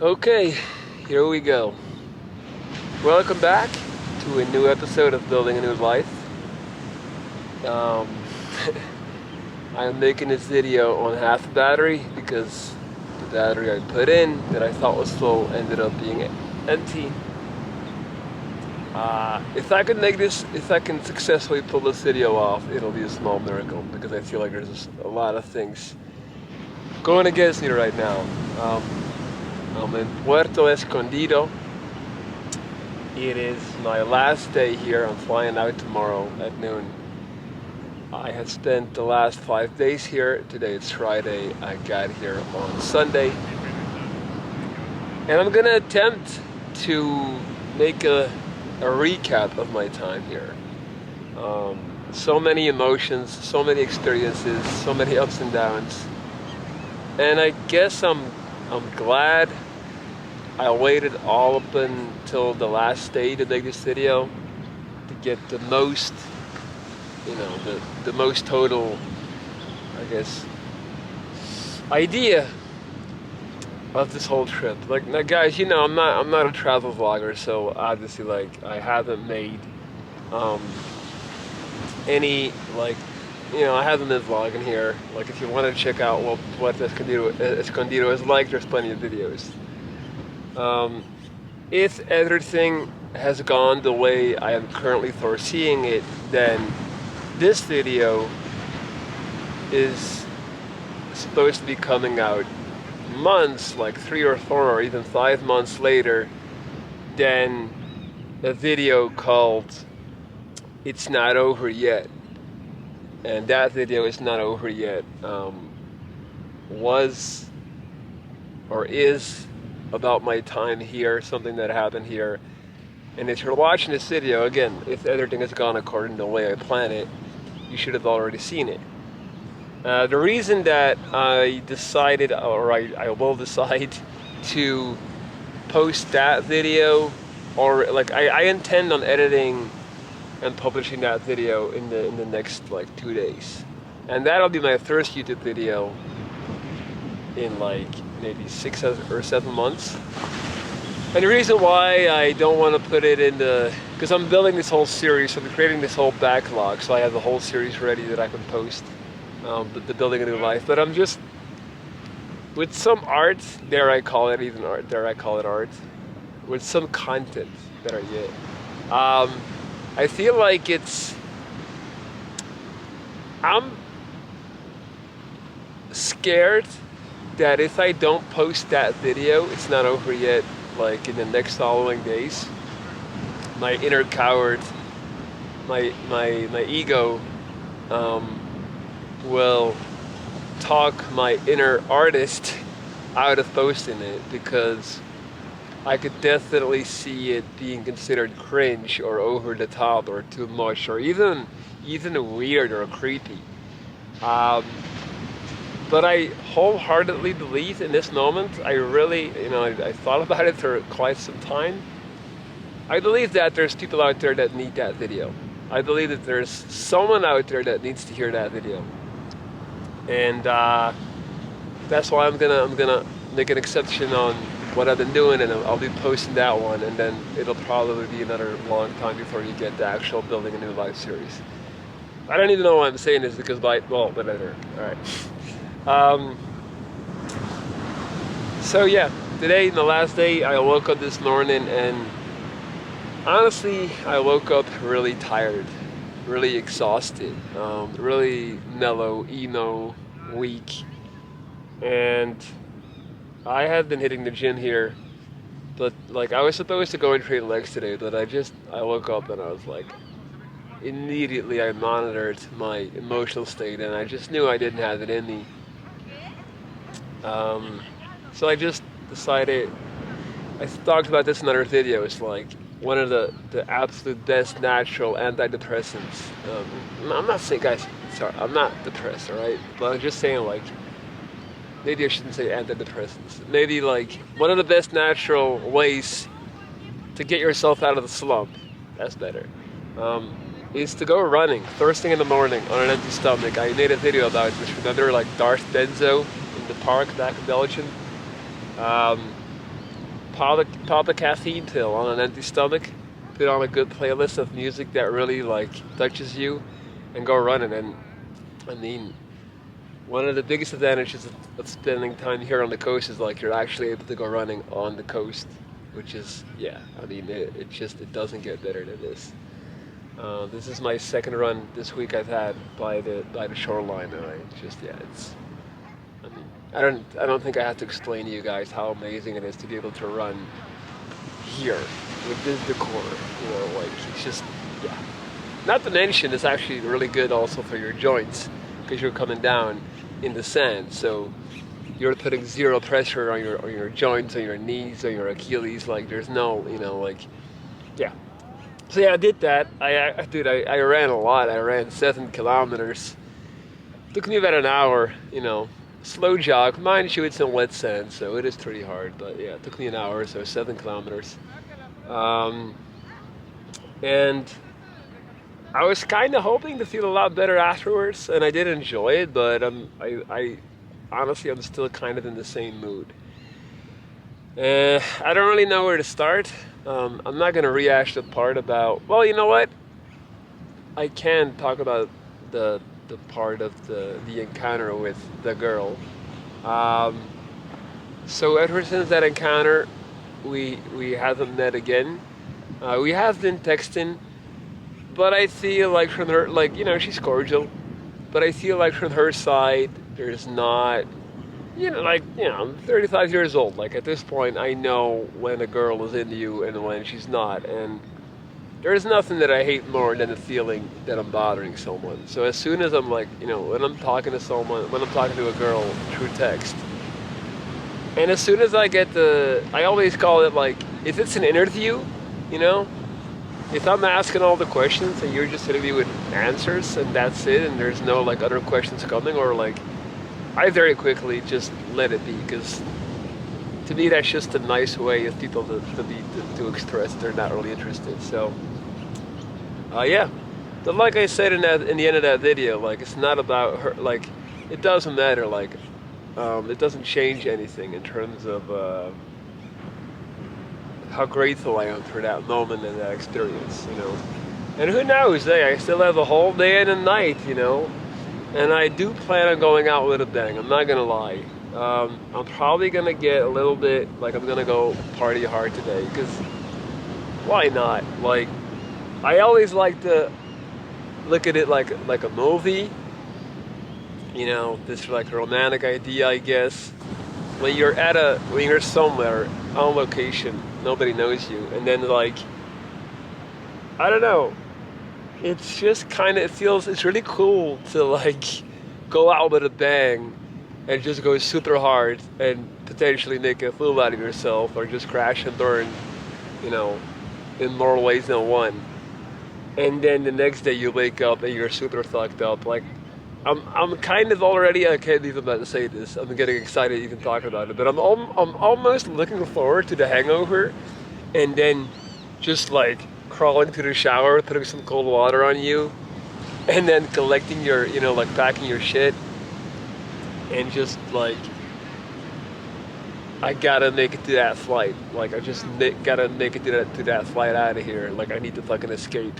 Okay, here we go. Welcome back to a new episode of Building a New Life. Um, I'm making this video on half a battery because the battery I put in that I thought was full ended up being empty. If I can successfully pull this video off, it'll be a small miracle because I feel like there's a lot of things going against me right now. Um, I'm in Puerto Escondido. It is my last day here. I'm flying out tomorrow at noon. I had spent the last 5 days here. Today it's Friday. I got here on Sunday. And I'm going to attempt to make a recap of my time here. So many emotions, so many experiences, so many ups and downs. And I guess I'm glad I waited all up until the last day to make this video to get the most, the most total, I guess, idea of this whole trip. Like, now guys, I'm not a travel vlogger, so obviously, like, I haven't made any, like, I haven't been vlogging here. Like, if you want to check out what Escondido is like, there's plenty of videos. If everything has gone the way I am currently foreseeing it, then this video is supposed to be coming out months, like 3 or 4 or even 5 months later than a video called It's Not Over Yet. And that video is not over yet. Was or is about my time here, something that happened here. And if you're watching this video, again, if everything has gone according to the way I planned it, you should have already seen it. The reason that I decided, or I will decide to post that video, or like I intend on editing and publishing that video in the next like 2 days. And that'll be my first YouTube video in like maybe 6 or 7 months. And the reason why I don't want to put it in because I'm building this whole series, so I'm creating this whole backlog, so I have the whole series ready that I can post, the Building a New Life. But I'm just, with some art, dare I call it art, with some content that I get. I feel like I'm scared that if I don't post that video, it's not over yet, like in the next following days, my inner coward, my ego, will talk my inner artist out of posting it, because I could definitely see it being considered cringe or over the top or too much or even weird or creepy. But I wholeheartedly believe in this moment, I really, I thought about it for quite some time. I believe that there's people out there that need that video. I believe that there's someone out there that needs to hear that video. And that's why I'm gonna make an exception on what I've been doing, and I'll be posting that one, and then it'll probably be another long time before you get the actual Building a New Life series. I don't even know why I'm saying this, because whatever. Alright. So yeah, today, the last day, I woke up this morning, and honestly, I woke up really tired, really exhausted, really mellow, emo, weak, and I have been hitting the gym here, but like I was supposed to go and train legs today, but I woke up and I was like, immediately I monitored my emotional state, and I just knew I didn't have it in me. So I just decided, I talked about this in other videos, like one of the absolute best natural antidepressants. I'm not saying, guys, sorry, I'm not depressed, alright? But I'm just saying, like, maybe I shouldn't say antidepressants. Maybe like one of the best natural ways to get yourself out of the slump, that's better, is to go running first thing in the morning on an empty stomach. I made a video about this. Remember, like Darth Benzo in the park back in Belgium? pop a caffeine pill on an empty stomach, put on a good playlist of music that really like touches you, and go running. And I mean, one of the biggest advantages of spending time here on the coast is like you're actually able to go running on the coast, which is yeah. I mean, it doesn't get better than this. This is my second run this week I've had by the shoreline, and I just yeah, it's. I mean, I don't think I have to explain to you guys how amazing it is to be able to run here with this decor. You know, like it's just yeah. Not to mention, it's actually really good also for your joints because you're coming down in the sand, so you're putting zero pressure on your joints, on your knees, on your Achilles. Like there's no, you know, like yeah. So yeah, I did that. I ran a lot. I ran 7 kilometers. Took me about an hour. You know, slow jog. Mind you, it's in wet sand, so it is pretty hard. But yeah, it took me an hour, so 7 kilometers. Um, and I was kind of hoping to feel a lot better afterwards, and I did enjoy it. But I honestly, I'm still kind of in the same mood. I don't really know where to start. I'm not going to rehash the part about. Well, you know what? I can talk about the part of the encounter with the girl. Um, so ever since that encounter, we haven't met again. We have been texting, but I feel like from her, like you know, she's cordial, but I feel like from her side, there's not. You know, like, you know, I'm 35 years old. Like, at this point, I know when a girl is into you and when she's not. And there's nothing that I hate more than the feeling that I'm bothering someone. So as soon as I'm like, you know, when I'm talking to someone, when I'm talking to a girl through text, and as soon as I get I always call it like, if it's an interview, you know, if I'm asking all the questions and you're just hitting me with answers and that's it, and there's no like other questions coming or like, I very quickly just let it be because to me that's just a nice way of people to express they're not really interested. So yeah, but like I said in the end of that video, like it's not about her. Like it doesn't matter. Like it doesn't change anything in terms of how grateful I am for that moment and that experience. You know, and who knows? Hey, I still have a whole day and a night. You know. And I do plan on going out with a bang. I'm not gonna lie. I'm probably gonna get a little bit like I'm gonna go party hard today because why not? Like I always like to look at it like a movie. You know, this like romantic idea, I guess. When you're somewhere on location, nobody knows you, and then like I don't know. It's just kind of, it's really cool to like go out with a bang and just go super hard and potentially make a fool out of yourself or just crash and burn, you know, in more ways than one. And then the next day you wake up and you're super fucked up. Like, I'm kind of already, I can't even about to say this, I'm getting excited even talking about it, but I'm almost looking forward to the hangover and then just like crawling to the shower, putting some cold water on you, and then collecting your, you know, like packing your shit, and just like, I gotta make it to that flight. Like I just gotta make it to that flight out of here. Like I need to fucking escape.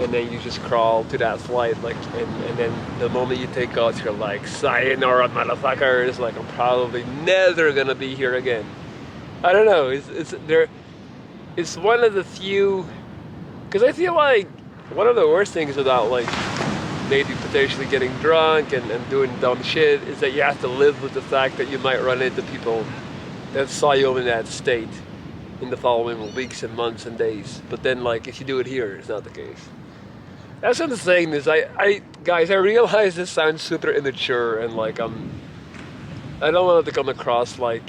And then you just crawl to that flight, like, and then the moment you take off, you're like, sayonara, motherfuckers. Like I'm probably never gonna be here again. I don't know. It's there. It's one of the few. Because I feel like one of the worst things about like maybe potentially getting drunk and doing dumb shit is that you have to live with the fact that you might run into people that saw you in that state in the following weeks and months and days. But then like if you do it here, it's not the case. That's what I'm saying is guys, I realize this sounds super immature and like I don't want it to come across like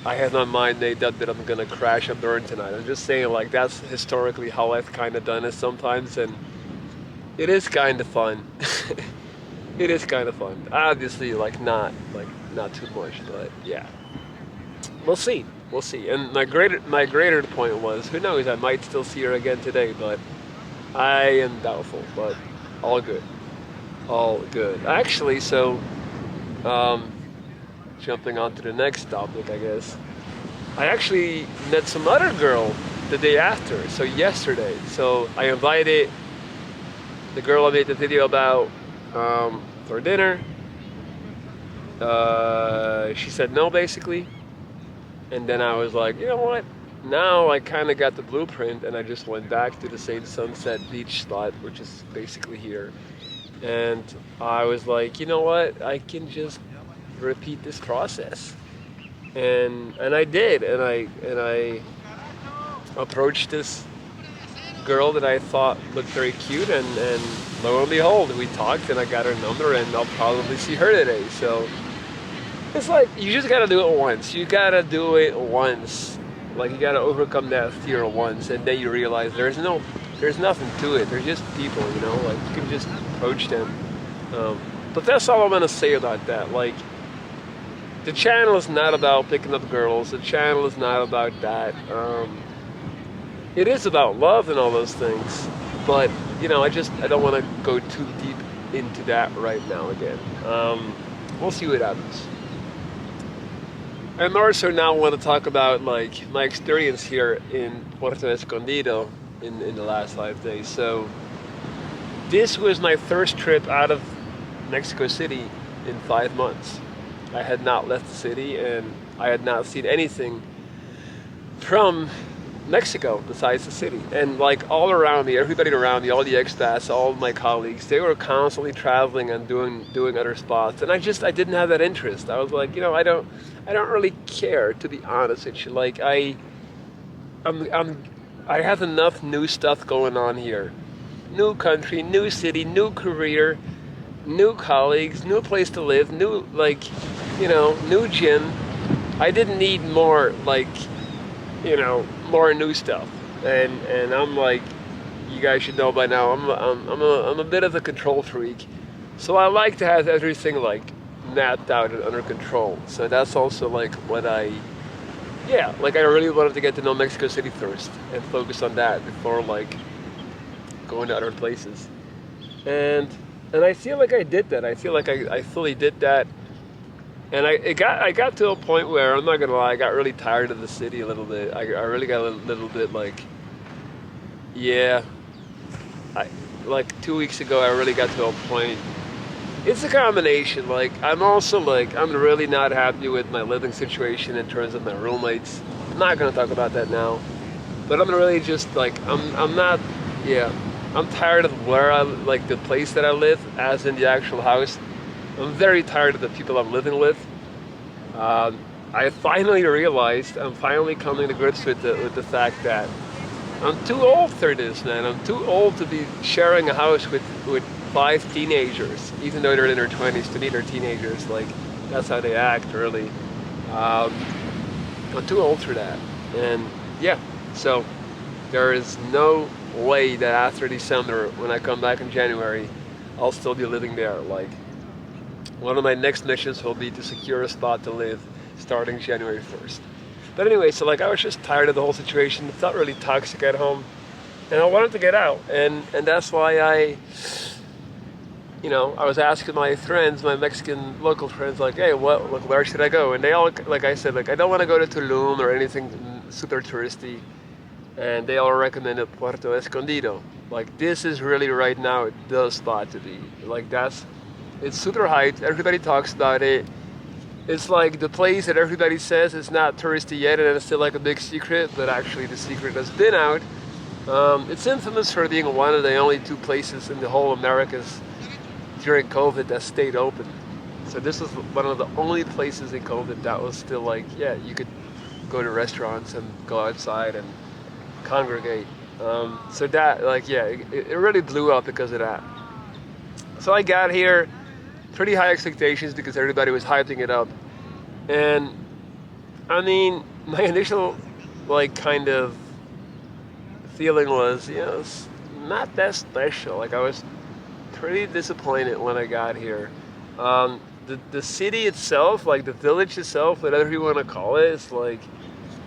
I have my mind made up that I'm gonna crash and burn tonight. I'm just saying like that's historically how I've kind of done it sometimes, and it is kind of fun. It is kind of fun. Obviously, like not too much, but yeah, we'll see. We'll see. And my greater point was, who knows? I might still see her again today, but I am doubtful. But all good, all good. Actually, so. Jumping on to the next topic, I guess. I actually met some other girl the day after, so yesterday. So I invited the girl I made the video about for dinner. She said no, basically. And then I was like, you know what? Now I kind of got the blueprint, and I just went back to the same Sunset Beach spot, which is basically here. And I was like, you know what? I can just repeat this process. And I did, and I approached this girl that I thought looked very cute, and lo and behold, we talked, and I got her number, and I'll probably see her today. So it's like you just gotta do it once. You gotta do it once. Like you gotta overcome that fear once, and then you realize there's nothing to it. They're just people, you know. Like you can just approach them. But that's all I'm gonna say about that. Like the channel is not about picking up girls. The channel is not about that. It is about love and all those things, but you know, I don't want to go too deep into that right now. Again, we'll see what happens. I also now want to talk about like my experience here in Puerto Escondido in the last 5 days. So this was my first trip out of Mexico City in 5 months. I had not left the city, and I had not seen anything from Mexico besides the city. And like all around me, everybody around me, all the expats, all my colleagues, they were constantly traveling and doing other spots, and I didn't have that interest. I was like, you know, I don't really care, to be honest with you. Like I have enough new stuff going on here. New country, new city, new career, new colleagues, new place to live, new, like, you know, new gym. I didn't need more, like, you know, more new stuff. And I'm like, you guys should know by now, I'm a bit of a control freak. So I like to have everything like mapped out and under control. So that's also like what I really wanted to get to know Mexico City first and focus on that before like going to other places. And I feel like I did that. I feel like I fully did that. And I got to a point where, I'm not gonna lie, I got really tired of the city a little bit. I really got a little bit like, like 2 weeks ago, I really got to a point. It's a combination. Like I'm also like, I'm really not happy with my living situation in terms of my roommates. I'm not gonna talk about that now, but I'm really just like, I'm not, I'm tired of where like the place that I live, as in the actual house. I'm very tired of the people I'm living with. I finally realized, I'm finally coming to grips with the fact that I'm too old for this, man. I'm too old to be sharing a house with 5 teenagers, even though they're in their 20s. To me, they're teenagers. Like, that's how they act, really. I'm too old for that. And yeah, so there is no way that after December, when I come back in January, I'll still be living there. Like, one of my next missions will be to secure a spot to live starting January 1st. But anyway, so like I was just tired of the whole situation. It felt really toxic at home, and I wanted to get out. And that's why I was asking my friends, my Mexican local friends, like, hey, where should I go? And they all, like I said, like, I don't want to go to Tulum or anything super touristy. And they all recommended Puerto Escondido. Like, this is really right now the spot to be. Like, it's super hyped. Everybody talks about it. It's like the place that everybody says is not touristy yet, and it's still like a big secret, but actually the secret has been out. It's infamous for being one of the only 2 places in the whole Americas during COVID that stayed open. So this was one of the only places in COVID that was still like, you could go to restaurants and go outside and congregate. So that, like, it really blew up because of that. So I got here, pretty high expectations because everybody was hyping it up. And I mean, my initial like kind of feeling was, it's not that special. Like I was pretty disappointed when I got here. The city itself, like the village itself, whatever you want to call it, it's like,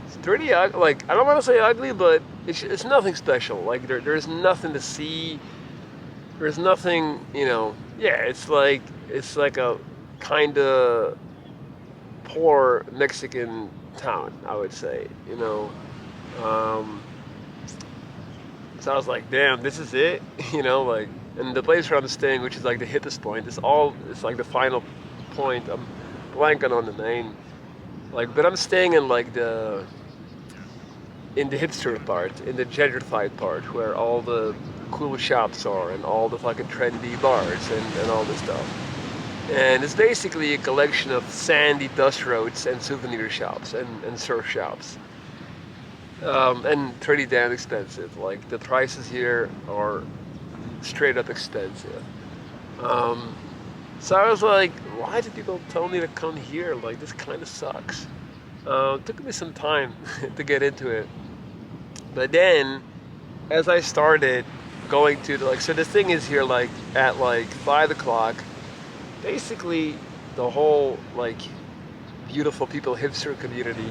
it's pretty ugly. Like, I don't want to say ugly, but it's nothing special. Like there's nothing to see. There's nothing, it's like a kind of poor Mexican town, I would say. Um, so I was like, damn, this is it, like, and the place where I'm staying, which is like the hittest point, it's like the final point. I'm blanking on the name, like, but I'm staying in like in the hipster part, in the gentrified part, where all the cool shops are and all the fucking trendy bars and all this stuff. And it's basically a collection of sandy dust roads and souvenir shops and surf shops. And pretty damn expensive. Like, the prices here are straight up expensive. Um, so I was like, why do people tell me to come here? Like, this kind of sucks. It took me some time to get into it. But then, as I started going to the, like, so the thing is here, like, at like 5 o'clock, basically the whole, like, beautiful people hipster community.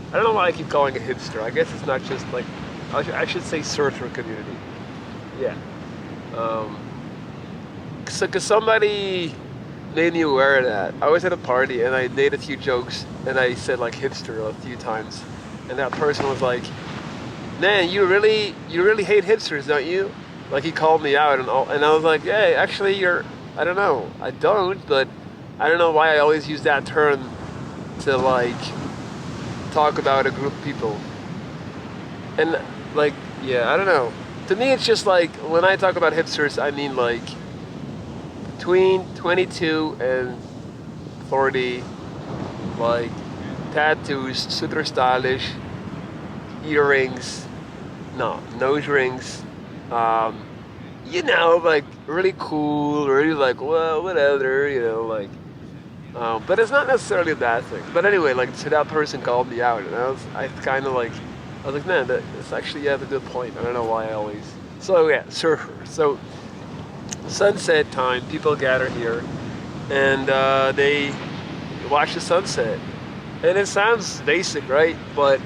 I don't know why I keep calling it hipster. I guess it's not just like, I should say surfer community. Yeah. Um, cause somebody made me aware of that. I was at a party and I made a few jokes and I said like hipster a few times, and that person was like, "Man, you really hate hipsters, don't you?" Like, he called me out and I was like, "Hey, actually, I don't know, I don't, but I don't know why I always use that term to like talk about a group of people." And like, yeah, I don't know. To me, it's just like when I talk about hipsters, I mean like between 22 and 40, like tattoos, super stylish, earrings, no, nose rings, um, like really cool, really like, well, whatever, like. But it's not necessarily a bad thing. But anyway, like, so that person called me out, and I kind of like, I was like, man, that's actually, you have a good point. I don't know why I always. So yeah, surfer. So sunset time, people gather here, and they watch the sunset. And it sounds basic, right? But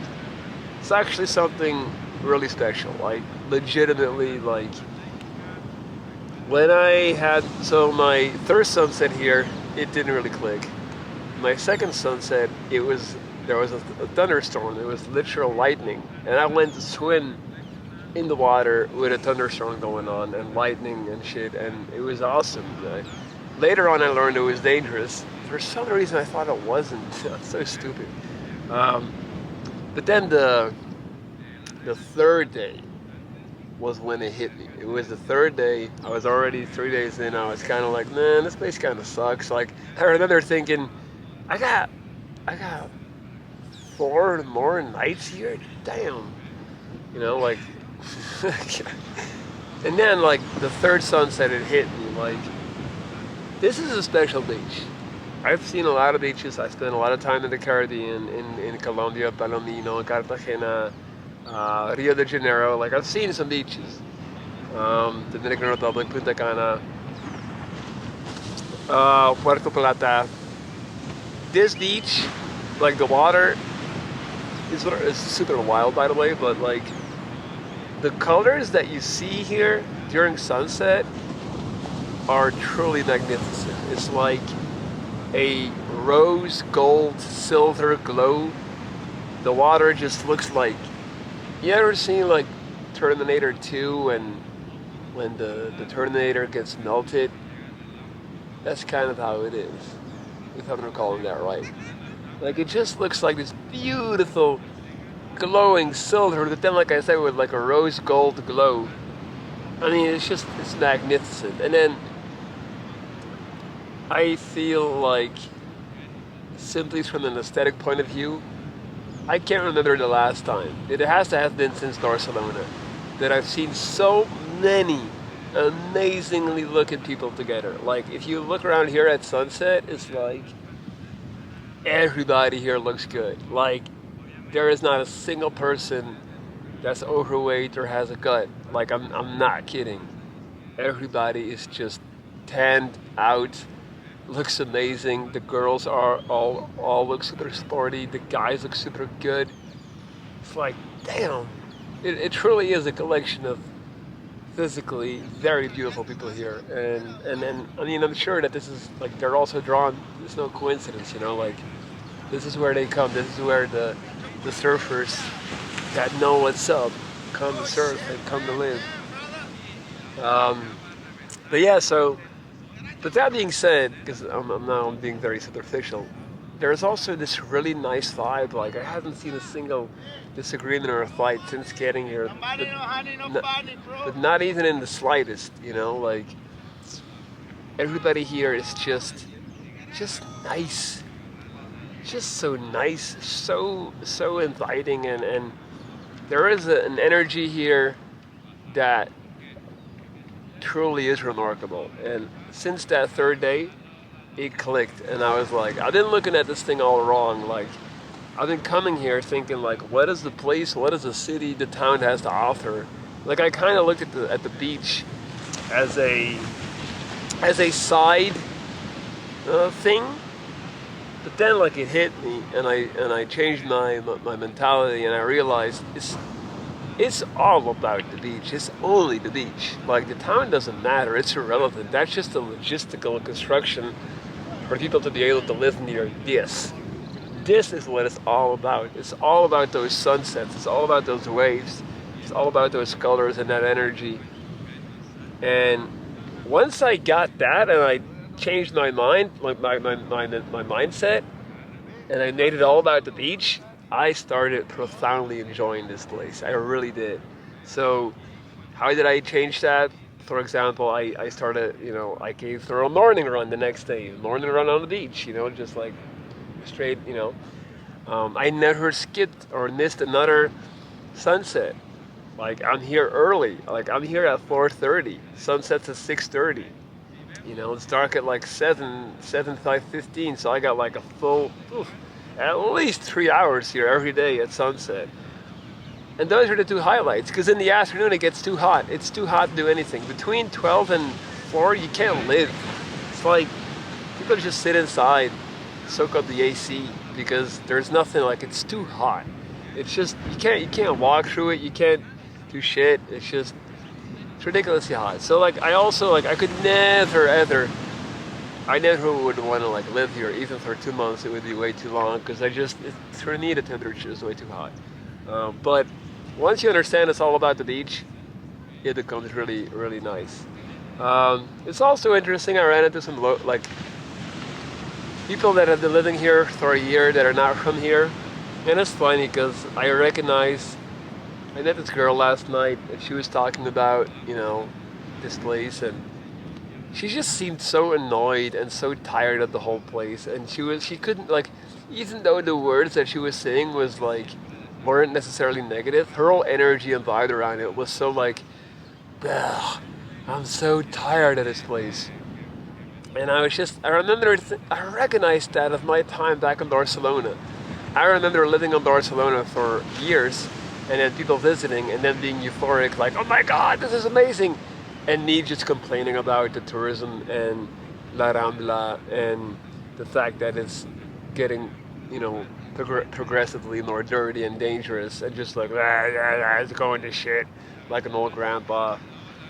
it's actually something really special. Like, legitimately, like, when I had, so my third sunset here, it didn't really click. My second sunset, there was a thunderstorm. It was literal lightning, and I went to swim in the water with a thunderstorm going on and lightning and shit, and it was awesome. Later on, I learned it was dangerous. For some reason, I thought it wasn't. That's so stupid. Um, but then the third day was when it hit me. It was the third day. I was already 3 days in. I was kind of like, man, this place kind of sucks. Like, I remember thinking, I got 4 more nights here. Damn, like. And then, like, the third sunset, it hit me. Like, this is a special beach. I've seen a lot of beaches. I spent a lot of time in the Caribbean, in Colombia, Palomino, Cartagena, Rio de Janeiro. Like, I've seen some beaches. Dominican Republic, Punta Cana, Puerto Plata. This beach, like, the water is super wild, by the way, but like the colors that you see here during sunset are truly magnificent. It's like a rose gold silver glow. The water just looks like, you ever seen like Terminator 2 and when the Terminator gets melted? That's kind of how it is, if I'm recalling that right. Like, it just looks like this beautiful glowing silver, but then, like I said, with like a rose gold glow. I mean, it's magnificent. And then I feel like, simply from an aesthetic point of view, I can't remember the last time. It has to have been since Barcelona that I've seen so many amazingly looking people together. Like, if you look around here at sunset, it's like everybody here looks good. Like, there is not a single person that's overweight or has a gut. Like, I'm not kidding. Everybody is just tanned out, looks amazing. The girls are all look super sporty. The guys look super good. It's like, damn. It truly is a collection of physically very beautiful people here. And then, I mean, I'm sure that this is, like, they're also drawn, it's no coincidence, like, This is where they come. This is where the surfers that know what's up come to surf and come to live. Um, but yeah, so but that being said, because I'm now being very superficial, there's also this really nice vibe. Like I haven't seen a single disagreement or a fight since getting here, but not even in the slightest. You know, like everybody here is just nice, just so nice, so inviting, and there is an energy here that truly is remarkable. And since that third day, it clicked, and I was like, I've been looking at this thing all wrong. Like, I've been coming here thinking, like, what is the place, what is the city, the town has to offer? Like, I kind of looked at the beach as a side thing, but then like it hit me, and I changed my mentality, and I realized it's all about the beach. It's only the beach. Like the town doesn't matter. It's irrelevant. That's just a logistical construction for people to be able to live near this. This is what it's all about. It's all about those sunsets. It's all about those waves. It's all about those colors and that energy. And once I got that, and I changed my mind, like my mindset, and I made it all about the beach, I started profoundly enjoying this place. I really did. So, how did I change that? For example, I started, I came for a morning run the next day, morning run on the beach, just like straight, I never skipped or missed another sunset. Like I'm here early. Like I'm here at 4:30. Sunset's at 6:30. It's dark at like 5:15. So I got like a full, at least 3 hours here every day at sunset. And those are the two highlights. Because in the afternoon it gets too hot. It's too hot to do anything. Between 12 and 4, you can't live. It's like people just sit inside, soak up the AC because there's nothing, like it's too hot. It's just you can't walk through it. You can't do shit. It's ridiculously hot. So like I could never ever, I never would want to like live here even for 2 months. It would be way too long because for me the temperature is way too hot. But once you understand it's all about the beach, it becomes really really nice. It's also interesting. I ran into some like people that have been living here for a year that are not from here, and it's funny because I met this girl last night, and she was talking about, this place, and she just seemed so annoyed and so tired of the whole place, and she couldn't, like, even though the words that she was saying was, like, weren't necessarily negative, her whole energy and vibe around it was so, like, ugh, I'm so tired of this place. And I recognized that of my time back in Barcelona. I remember living in Barcelona for years, and then people visiting, and then being euphoric, like, oh my god, this is amazing! And me just complaining about the tourism and La Rambla, and the fact that it's getting, progressively more dirty and dangerous, and just like, it's going to shit, like an old grandpa.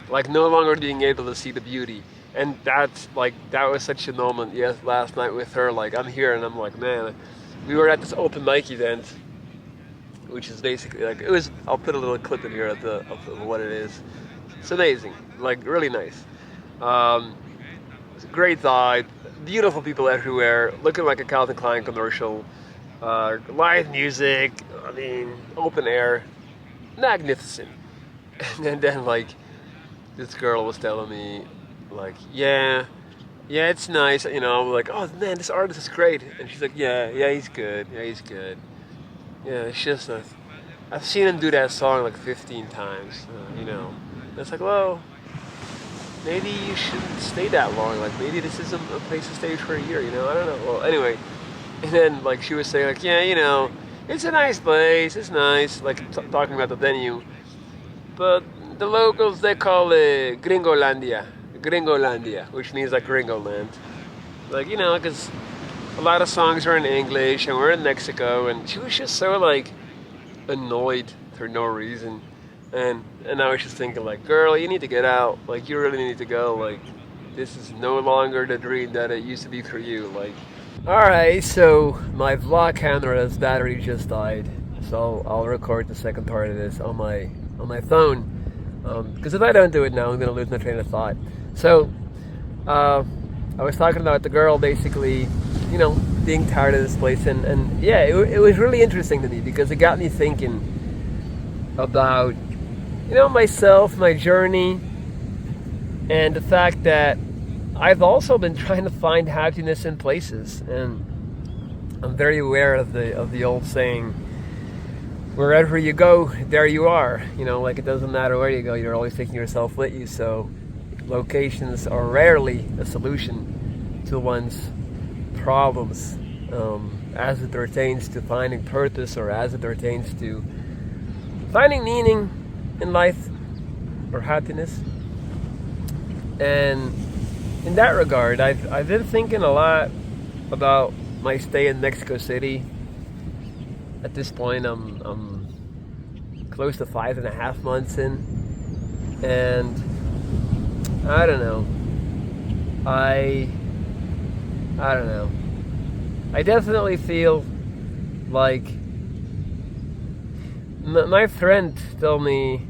Like, no longer being able to see the beauty. And that was such a moment, yes, last night with her, like, I'm here, and I'm like, man, we were at this open mic event, which is basically like I'll put a little clip in here of what it is. It's amazing, like really nice. It's a great vibe, beautiful people everywhere, looking like a Calvin Klein commercial. Live music, I mean, open air, magnificent. And then like this girl was telling me, like, yeah, it's nice, I'm like, oh man, this artist is great, and she's like, yeah, he's good, yeah, it's just I've seen him do that song like 15 times, And it's like, well, maybe you shouldn't stay that long. Like, maybe this isn't a place to stay for a year, I don't know. Well, anyway, and then, like, she was saying, like, yeah, it's a nice place, it's nice, like, talking about the venue. But the locals, they call it Gringolandia, which means, like, Gringo land. Like, because a lot of songs are in English, and we're in Mexico, and she was just so, like, annoyed for no reason. And I was just thinking, like, girl, you need to get out. Like, you really need to go. Like, this is no longer the dream that it used to be for you. Like, Alright, so my vlog camera's battery just died, so I'll record the second part of this on my phone. Because if I don't do it now, I'm gonna lose my train of thought. So, I was talking about the girl basically, being tired of this place, and yeah, it was really interesting to me because it got me thinking about, myself, my journey, and the fact that I've also been trying to find happiness in places, and I'm very aware of the old saying, wherever you go, there you are. Like it doesn't matter where you go, you're always taking yourself with you. So locations are rarely a solution to one's problems, as it pertains to finding purpose or as it pertains to finding meaning in life or happiness. And in that regard, I've been thinking a lot about my stay in Mexico City. At this point, I'm close to 5.5 months in, and I don't know. I don't know. I definitely feel like my friend told me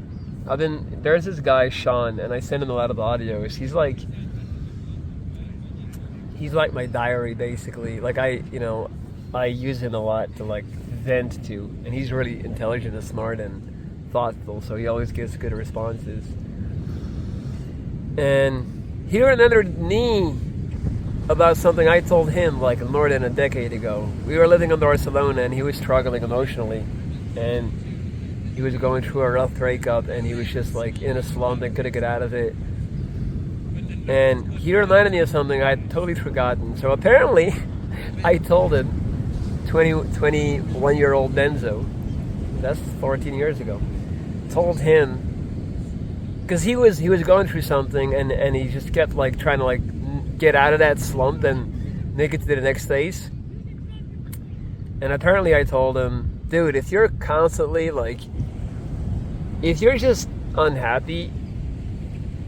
there's this guy Sean, and I send him a lot of audios. He's like my diary basically. Like I use him a lot to like vent to, and he's really intelligent and smart and thoughtful, so he always gives good responses. And he remembered me about something I told him like more than a decade ago. We were living in Barcelona, and he was struggling emotionally, and he was going through a rough breakup, and he was just like in a slump and couldn't get out of it. And he reminded me of something I'd totally forgotten. So apparently, I told him, 21-year-old Benzo, that's 14 years ago, told him, because he was going through something, and he just kept like trying to like get out of that slump and make it to the next phase. And apparently I told him, dude, if you're constantly like, if you're just unhappy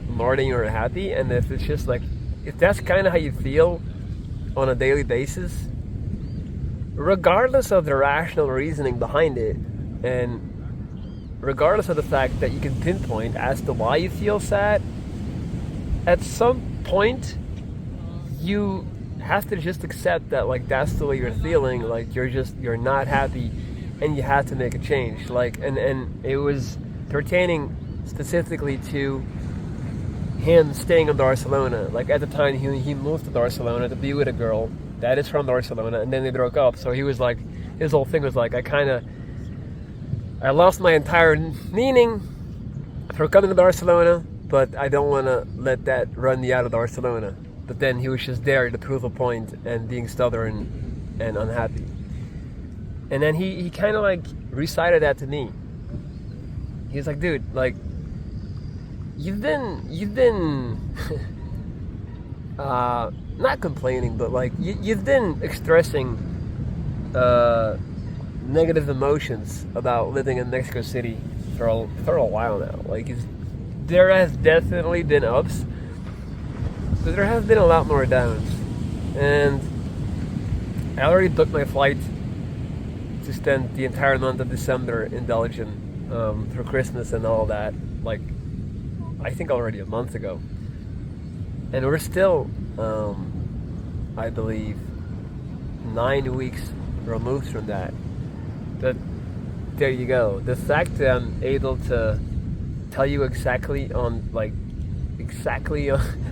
more than you're happy, and if it's just like, if that's kind of how you feel on a daily basis, regardless of the rational reasoning behind it, and regardless of the fact that you can pinpoint as to why you feel sad, at some point you have to just accept that like that's the way you're feeling, like you're not happy, and you have to make a change. Like and it was pertaining specifically to him staying in Barcelona. Like at the time he moved to Barcelona to be with a girl that is from Barcelona, and then they broke up. So he was like, his whole thing was like, I lost my entire meaning for coming to Barcelona, but I don't want to let that run me out of Barcelona. But then he was just there to prove a point and being stubborn and unhappy. And then he kind of like recited that to me. He's like, dude, like, you've been not complaining, but like you've been expressing negative emotions about living in Mexico City for a while now. Like there has definitely been ups, but there have been a lot more downs. And I already booked my flight to spend the entire month of December in Belgium for Christmas and all that. Like I think already a month ago, and we're still, I believe, 9 weeks removed from that. But there you go. The fact that I'm able to tell you exactly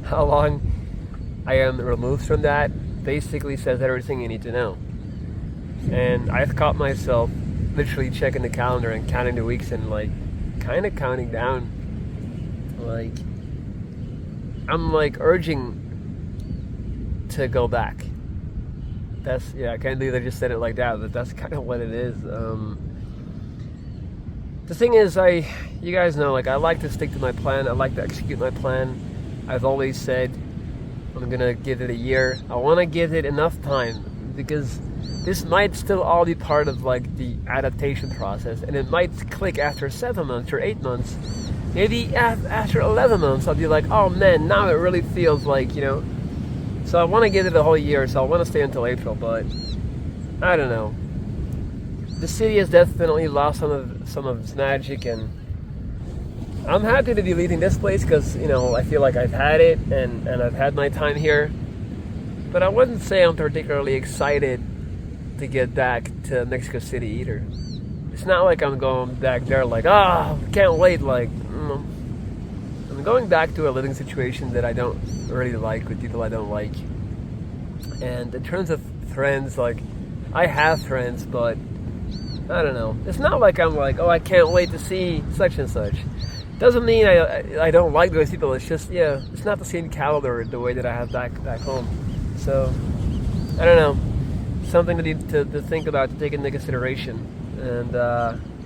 how long I am removed from that basically says everything you need to know. And I've caught myself literally checking the calendar and counting the weeks and like kind of counting down. Like I'm like urging to go back. I can't believe I just said it like that, but that's kind of what it is. The thing is, you guys know, like I like to stick to my plan. I like to execute my plan. I've always said I'm gonna give it a year. I want to give it enough time because this might still all be part of like the adaptation process, and it might click after 7 months or 8 months. Maybe after 11 months, I'll be like, oh man, now it really feels like, So I want to give it a whole year, so I want to stay until April, but I don't know. The city has definitely lost some of its magic, and I'm happy to be leaving this place because, you know, I feel like I've had it and I've had my time here. But I wouldn't say I'm particularly excited to get back to Mexico City either. It's not like I'm going back there like, can't wait. Like, I'm going back to a living situation that I don't really like with people I don't like. And in terms of friends, like, I have friends, but I don't know. It's not like I'm like, I can't wait to see such and such. Doesn't mean I don't like those people. It's just, yeah, it's not the same caliber the way that I have back home. So, I don't know. Something to think about, to take into consideration. And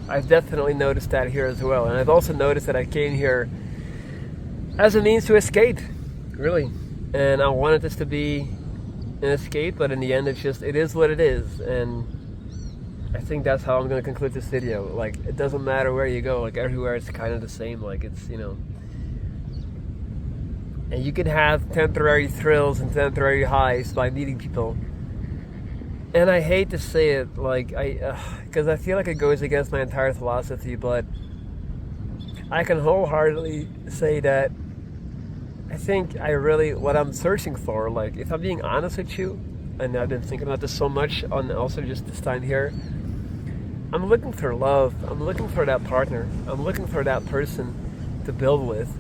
I've definitely noticed that here as well. And I've also noticed that I came here as a means to escape, really. And I wanted this to be an escape, but in the end, it is what it is. And I think that's how I'm going to conclude this video. Like, it doesn't matter where you go. Like, everywhere it's kind of the same. Like, it's, you know. And you can have temporary thrills and temporary highs by meeting people. And I hate to say it, like, because I feel like it goes against my entire philosophy, but I can wholeheartedly say that I think what I'm searching for, like, if I'm being honest with you, and I've been thinking about this so much, and also just this time here, I'm looking for love. I'm looking for that partner. I'm looking for that person to build with,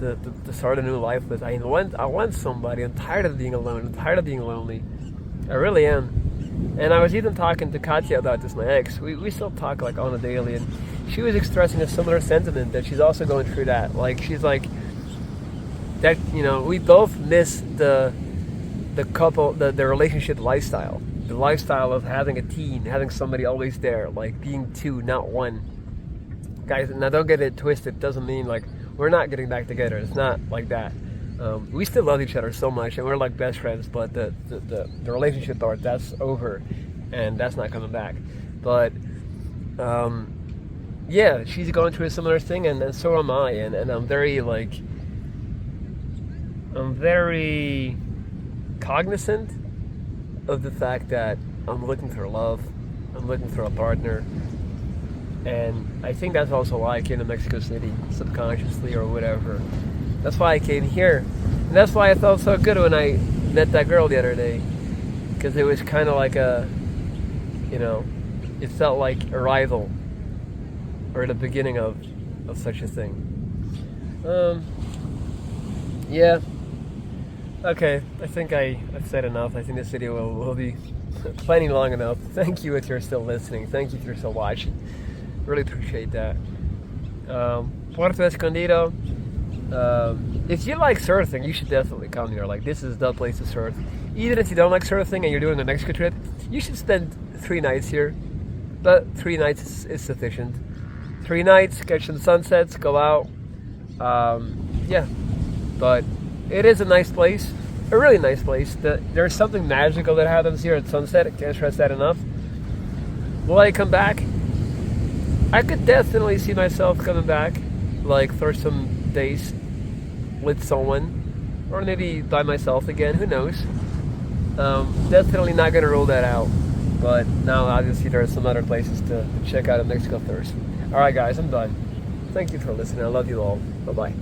to start a new life with. I want somebody. I'm tired of being alone. I'm tired of being lonely. I really am. And I was even talking to Katya about this, my ex. We still talk like on a daily, and she was expressing a similar sentiment that she's also going through that. Like, she's like, that, you know, we both miss the relationship lifestyle. The lifestyle of having a team, having somebody always there, like being two, not one. Guys, now don't get it twisted. It doesn't mean like we're not getting back together. It's not like that. We still love each other so much, and we're like best friends, but the relationship part, that's over, and that's not coming back. But yeah, she's going through a similar thing, and so am I, and I'm very cognizant of the fact that I'm looking for love, I'm looking for a partner, and I think that's also why I came to Mexico City, subconsciously or whatever. That's why I came here. And that's why I felt so good when I met that girl the other day. Because it was kind of like it felt like arrival. Or the beginning of such a thing. Yeah. Okay, I think I've said enough. I think this video will be plenty long enough. Thank you if you're still listening. Thank you if you're still watching. Really appreciate that. Puerto Escondido. If you like surfing, you should definitely come here. Like, this is the place to surf. Even if you don't like surfing and you're doing a Mexico trip, you should spend 3 nights here. But 3 nights is sufficient. 3 nights, catch some sunsets, go out. Yeah, but it is a nice place, a really nice place. There's something magical that happens here at sunset. I can't stress that enough. Will I come back? I could definitely see myself coming back, like for some days with someone, or maybe by myself again, who knows. Definitely not going to rule that out, but now obviously there are some other places to check out in Mexico first. Alright guys, I'm done. Thank you for listening. I love you all. Bye bye.